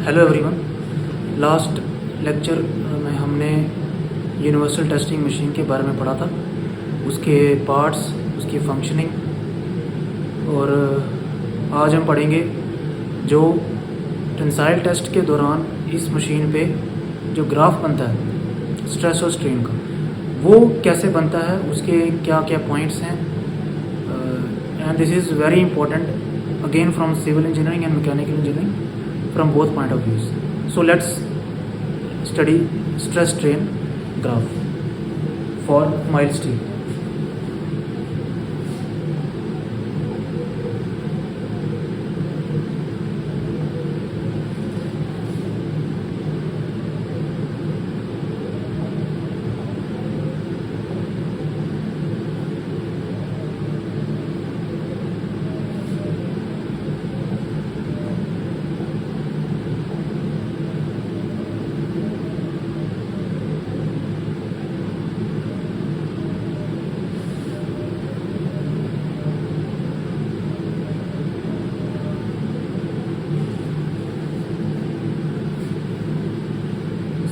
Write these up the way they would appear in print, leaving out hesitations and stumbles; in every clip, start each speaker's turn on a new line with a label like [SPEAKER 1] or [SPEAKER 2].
[SPEAKER 1] Hello everyone. Last lecture में हमने universal testing machine के बारे में पढ़ा था, उसके पार्ट्स, उसकी फंक्शनिंग। और आज हम पढ़ेंगे जो टेंसाइल टेस्ट के दौरान इस मशीन पे जो ग्राफ बनता है स्ट्रेस और स्ट्रेन का, वो कैसे बनता है, उसके क्या क्या पॉइंट्स हैं। And this is very important again from civil engineering and mechanical engineering from both point of views. So let's study stress strain graph for mild steel.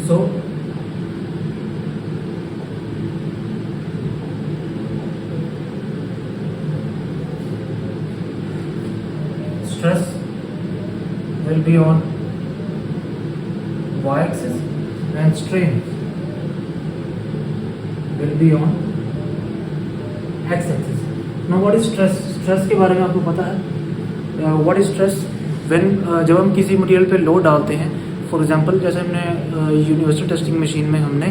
[SPEAKER 1] So stress will be on y-axis and strain will be on x-axis. Now what is stress? Stress के बारे में आपको पता है? What is stress? When जब हम किसी material पे लोड डालते हैं, फॉर एग्जांपल जैसे हमने यूनिवर्सल टेस्टिंग मशीन में हमने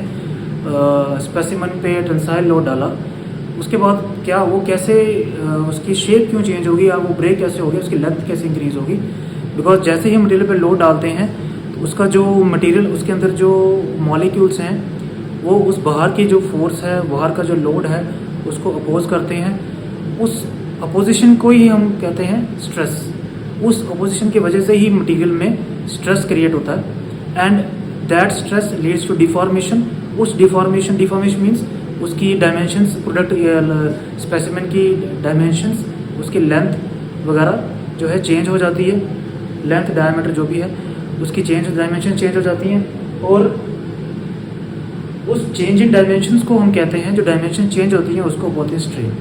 [SPEAKER 1] स्पेसिमन पे टेंसाइल लोड डाला, उसके बाद क्या वो कैसे उसकी शेप क्यों चेंज होगी या वो ब्रेक कैसे होगी, उसकी लेंथ कैसे इंक्रीज होगी। बिकॉज जैसे ही मटेरियल पे लोड डालते हैं तो उसका जो मटेरियल, उसके अंदर जो मॉलिक्यूल्स हैं वो उस बाहर की जो फोर्स है, बाहर का जो लोड है उसको अपोज करते हैं। उस अपोजिशन को ही हम कहते हैं स्ट्रेस। उस अपोजिशन की वजह से ही मटेरियल में स्ट्रेस क्रिएट होता है and that stress leads to deformation. उस डिफॉर्मेशन मीन्स उसकी डायमेंशंस, प्रोडक्ट स्पेसिमेन की डायमेंशंस, उसकी लेंथ वगैरह जो है चेंज हो जाती है, लेंथ डायमीटर जो भी है उसकी डायमेंशन चेंज हो जाती हैं। और उस चेंज इन डायमेंशंस को हम कहते हैं, जो डायमेंशन चेंज होती हैं उसको बोलते हैं स्ट्रेन।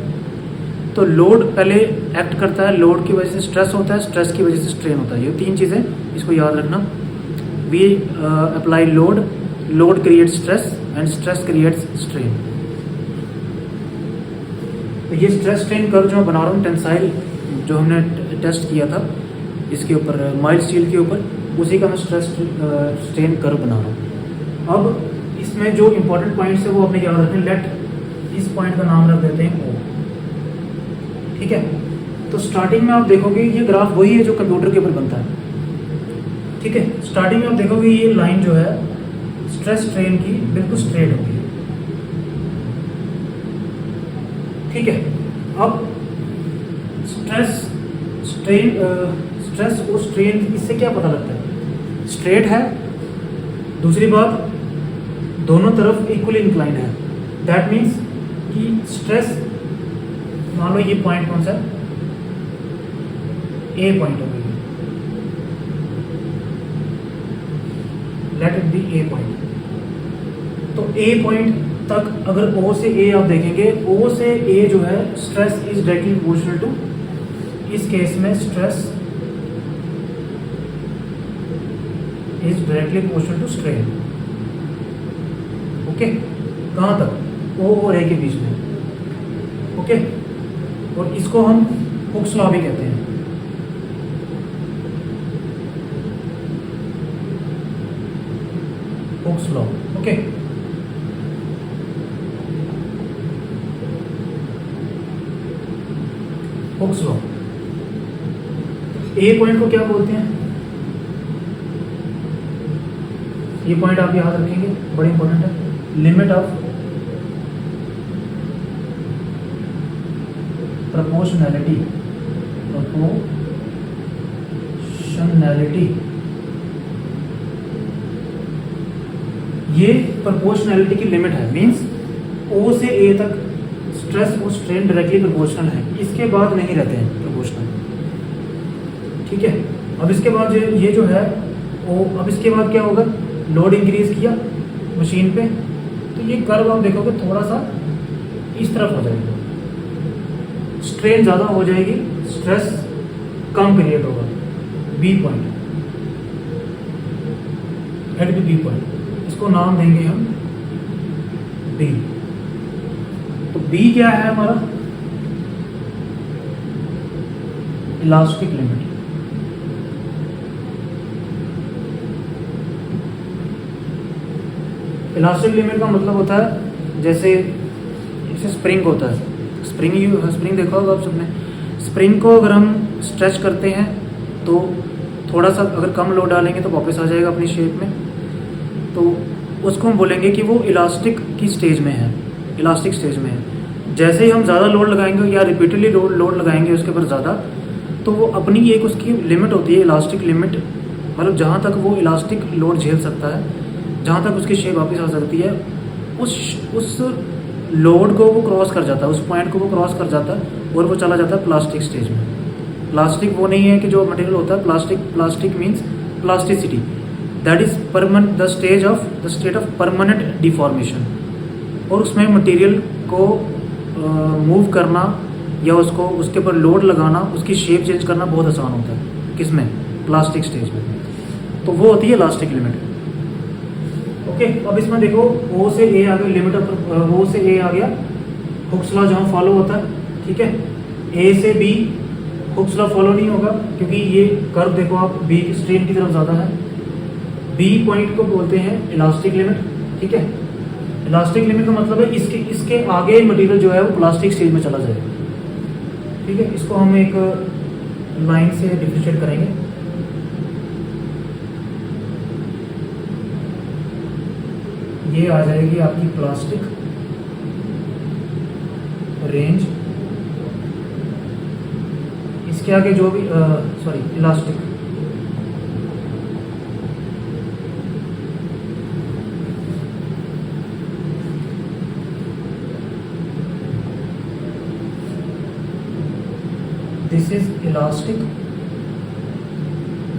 [SPEAKER 1] तो लोड पहले एक्ट करता है, लोड की वजह से स्ट्रेस होता है, स्ट्रेस की वजह से स्ट्रेन होता है। ये तीन चीज़ें इसको याद रखना। We apply load, load creates stress and stress creates strain. तो ये स्ट्रेस स्ट्रेन कर्व जो मैं बना रहा हूँ टेंसाइल जो हमने टेस्ट किया था इसके ऊपर, माइल्ड स्टील के ऊपर, उसी का मैं स्ट्रेस स्ट्रेन कर्व बना रहा हूँ। अब इसमें जो इंपॉर्टेंट पॉइंट्स है वो अपने याद रखें। लेट इस पॉइंट का नाम रख देते हैं O, ठीक है। तो स्टार्टिंग में आप देखोगे ये ग्राफ वही है जो कंप्यूटर के ऊपर बनता है, ठीक है। स्टार्टिंग में आप देखोगे ये लाइन जो है स्ट्रेस स्ट्रेन की बिल्कुल स्ट्रेट होगी, ठीक है। अब स्ट्रेस और स्ट्रेन, इससे क्या पता लगता है? स्ट्रेट है, दूसरी बात दोनों तरफ इक्वली इंक्लाइन है। दैट मीन्स कि स्ट्रेस, मान लो ये पॉइंट कौन सा है, ए पॉइंट हो गई, let it be A point. तो ए पॉइंट तक अगर O से A आप देखेंगे, O से A जो है stress is directly proportional to, इस केस में stress is directly proportional to strain, okay. कहाँ तक? O और A के बीच में, ओके। और इसको हम हुक्स लॉ भी कहते हैं। Hooke's law, okay. Hooke's law. A point को क्या बोलते हैं? ये पॉइंट आप याद रखेंगे, बड़ी इंपॉर्टेंट है। लिमिट ऑफ प्रोपोर्शनैलिटी, ये प्रोपोर्शनैलिटी की लिमिट है। मींस O से A तक स्ट्रेस और स्ट्रेन डायरेक्टली प्रोपोर्शनल है, इसके बाद नहीं रहते हैं प्रोपोर्शनल, ठीक है। अब इसके बाद ये जो है अब इसके बाद क्या होगा, लोड इंक्रीज किया मशीन पे तो ये कर्व आप देखोगे थोड़ा सा इस तरफ हो जाएगा, स्ट्रेन ज़्यादा हो जाएगी, स्ट्रेस कम क्रिएट होगा। B point, at B point, इसको नाम देंगे हम बी। तो बी क्या है हमारा, इलास्टिक लिमिट। इलास्टिक लिमिट का मतलब होता है जैसे स्प्रिंग होता है, स्प्रिंग देखा होगा आप सबने। स्प्रिंग को अगर हम स्ट्रेच करते हैं तो थोड़ा सा अगर कम लोड डालेंगे तो वापस आ जाएगा अपनी शेप में, तो उसको हम बोलेंगे कि वो इलास्टिक की स्टेज में है, इलास्टिक स्टेज में है। जैसे ही हम ज़्यादा लोड लगाएंगे या रिपीटेडली लोड लगाएंगे उसके ऊपर ज़्यादा, तो वो अपनी एक उसकी लिमिट होती है, इलास्टिक लिमिट, मतलब जहाँ तक वो इलास्टिक लोड झेल सकता है, जहाँ तक उसकी शेप वापस आ सकती है, उस लोड को वो क्रॉस कर जाता है, उस पॉइंट को वो क्रॉस कर जाता है और वो चला जाता है प्लास्टिक स्टेज में। प्लास्टिक वो नहीं है कि जो मटेरियल होता है, plastic means plasticity, that is the state of permanent deformation. और उसमें मटेरियल को मूव करना या उसको उसके ऊपर लोड लगाना, उसकी शेप चेंज करना बहुत आसान होता है। किसमें? प्लास्टिक स्टेज में। तो वो होती है इलास्टिक लिमिट। ओके, अब इसमें देखो O से A आ गया, लिमिट ऑफ O से A आ गया, हुक्स लॉ जहाँ फॉलो होता है, ठीक है। A से B हुक्स लॉ फॉलो नहीं होगा क्योंकि ये कर्व देखो आप B की स्ट्रेन की तरफ ज़्यादा है। B पॉइंट को बोलते हैं इलास्टिक लिमिट, ठीक है। इलास्टिक लिमिट का मतलब है इसके आगे मटेरियल जो है वो प्लास्टिक स्टेज में चला जाएगा, ठीक है। इसको हम एक लाइन से डिफरेंशिएट करेंगे। ये आ जाएगी आपकी प्लास्टिक रेंज, इसके आगे जो भी elastic, this is elastic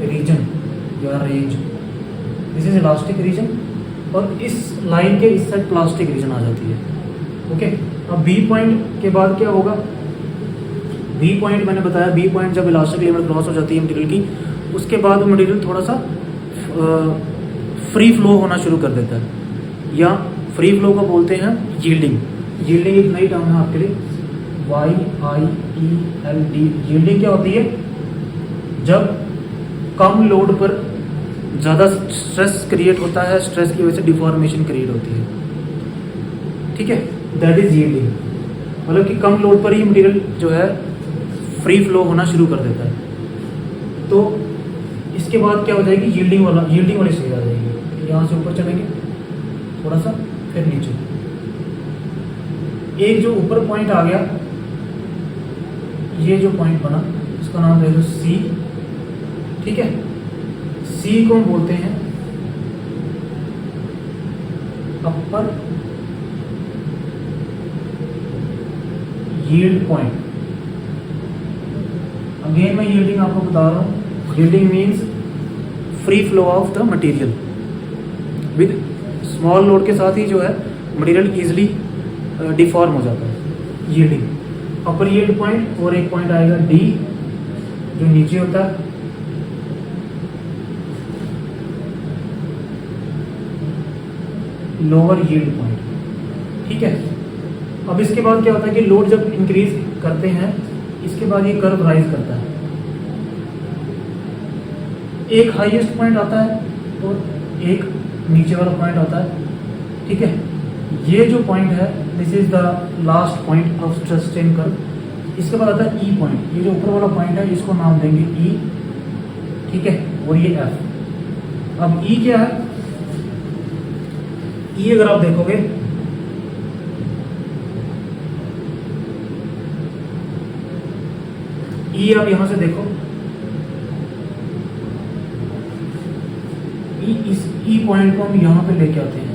[SPEAKER 1] region या range, this is elastic region, और इस लाइन के इस साइड प्लास्टिक रीजन आ जाती है। ओके, अब बी पॉइंट के बाद क्या होगा, बी पॉइंट मैंने बताया, बी पॉइंट जब इलास्टिक लिमिट क्रॉस हो जाती है मटेरियल की, उसके बाद मटेरियल थोड़ा सा फ्री फ्लो होना शुरू कर देता है, या फ्री फ्लो को बोलते हैं यील्डिंग। यील्डिंग एक नई टर्म है आपके लिए, YIELD। यील्डिंग क्या होती है? जब कम लोड पर ज़्यादा स्ट्रेस क्रिएट होता है, स्ट्रेस की वजह से डिफॉर्मेशन क्रिएट होती है, ठीक है, दैट इज यील्डिंग। मतलब कि कम लोड पर ही मटेरियल जो है फ्री फ्लो होना शुरू कर देता है। तो इसके बाद क्या हो जाएगी, यील्डिंग वाली स्टेज आ जाएगी। यहाँ से ऊपर चलेंगे थोड़ा सा, फिर नीचे, एक जो ऊपर पॉइंट आ गया, ये जो पॉइंट बना इसका नाम दे दो C, ठीक है। C को हम बोलते हैं अपर यील्ड पॉइंट। अगेन मैं यील्डिंग आपको बता रहा हूँ, yielding means free flow of the material with small load के साथ ही जो है मटेरियल इजीली डिफॉर्म हो जाता है, यील्डिंग। अपर यील्ड पॉइंट, और एक पॉइंट आएगा D जो नीचे होता है, लोअर यील्ड पॉइंट, ठीक है। अब इसके बाद क्या होता है कि लोड जब इंक्रीज करते हैं, इसके बाद ये कर्व राइज करता है, एक हाईएस्ट पॉइंट आता है और एक नीचे वाला पॉइंट आता है, ठीक है। ये जो पॉइंट है this is the last point of stress strain curve. इसके बाद आता है E पॉइंट, ये जो ऊपर वाला पॉइंट है इसको नाम देंगे E, ठीक है, और ये F। अब E क्या है, E अगर आप देखोगे E, आप यहां से देखो इस E पॉइंट को हम यहां पे लेके आते हैं।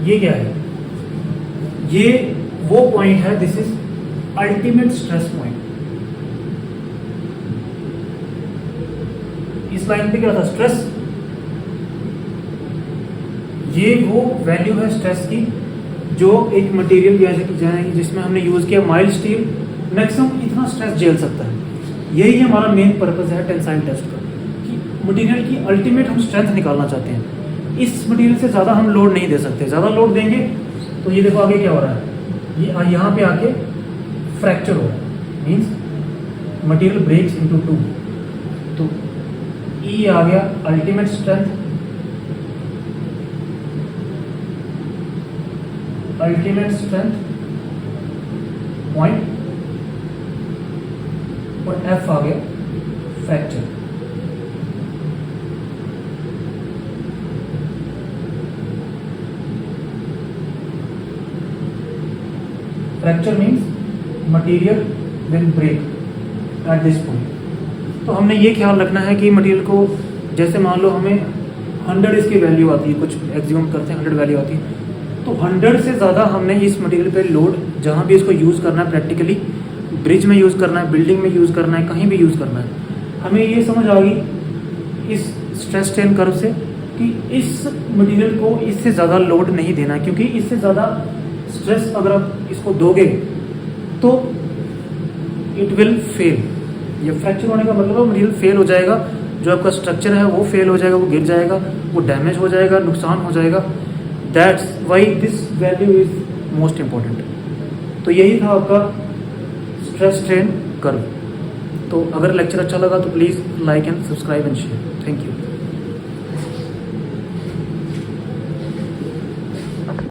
[SPEAKER 1] ये क्या है, ये वो पॉइंट है, this is ultimate stress point. इस लाइन पे क्या था, स्ट्रेस, ये वो वैल्यू है स्ट्रेस की जो एक मटेरियल जिसमें हमने यूज किया माइल्ड स्टील, मैक्सिमम इतना स्ट्रेस झेल सकता है। यही हमारा मेन पर्पस है टेंसाइल टेस्ट का, कि मटेरियल की अल्टीमेट हम स्ट्रेंथ निकालना चाहते हैं। इस मटेरियल से ज़्यादा हम लोड नहीं दे सकते, ज़्यादा लोड देंगे तो ये देखो आगे क्या हो रहा है, ये यहाँ पे आके फ्रैक्चर हो रहा है, means material breaks into two. तो ई आ गया ultimate strength, ultimate strength point, और एफ आ गया fracture. Fracture means material will break at this point. तो हमने ये ख्याल रखना है कि मटेरियल को, जैसे मान लो हमें 100 इसकी वैल्यू आती है, कुछ एग्ज्यूम करते हैं 100 वैल्यू आती है, तो 100 से ज़्यादा हमने इस मटेरियल पे लोड, जहाँ भी इसको यूज़ करना है प्रैक्टिकली, ब्रिज में यूज़ करना है, बिल्डिंग में यूज़ करना है, कहीं भी यूज़ करना है, हमें ये समझ आ गई इस स्ट्रेस स्ट्रेन कर्व से कि इस मटेरियल को इससे ज़्यादा लोड नहीं देना, क्योंकि इससे ज़्यादा स्ट्रेस अगर आप इसको दोगे तो इट विल फेल। ये फ्रैक्चर होने का मतलब है मटेरियल फेल हो जाएगा, जो आपका स्ट्रक्चर है वो फेल हो जाएगा, वो गिर जाएगा, वो डैमेज हो जाएगा, नुकसान हो जाएगा। That's why this value is most important. तो यही था आपका स्ट्रेस स्ट्रेन कर्व। तो अगर लेक्चर अच्छा लगा तो please like and subscribe and share. Thank you.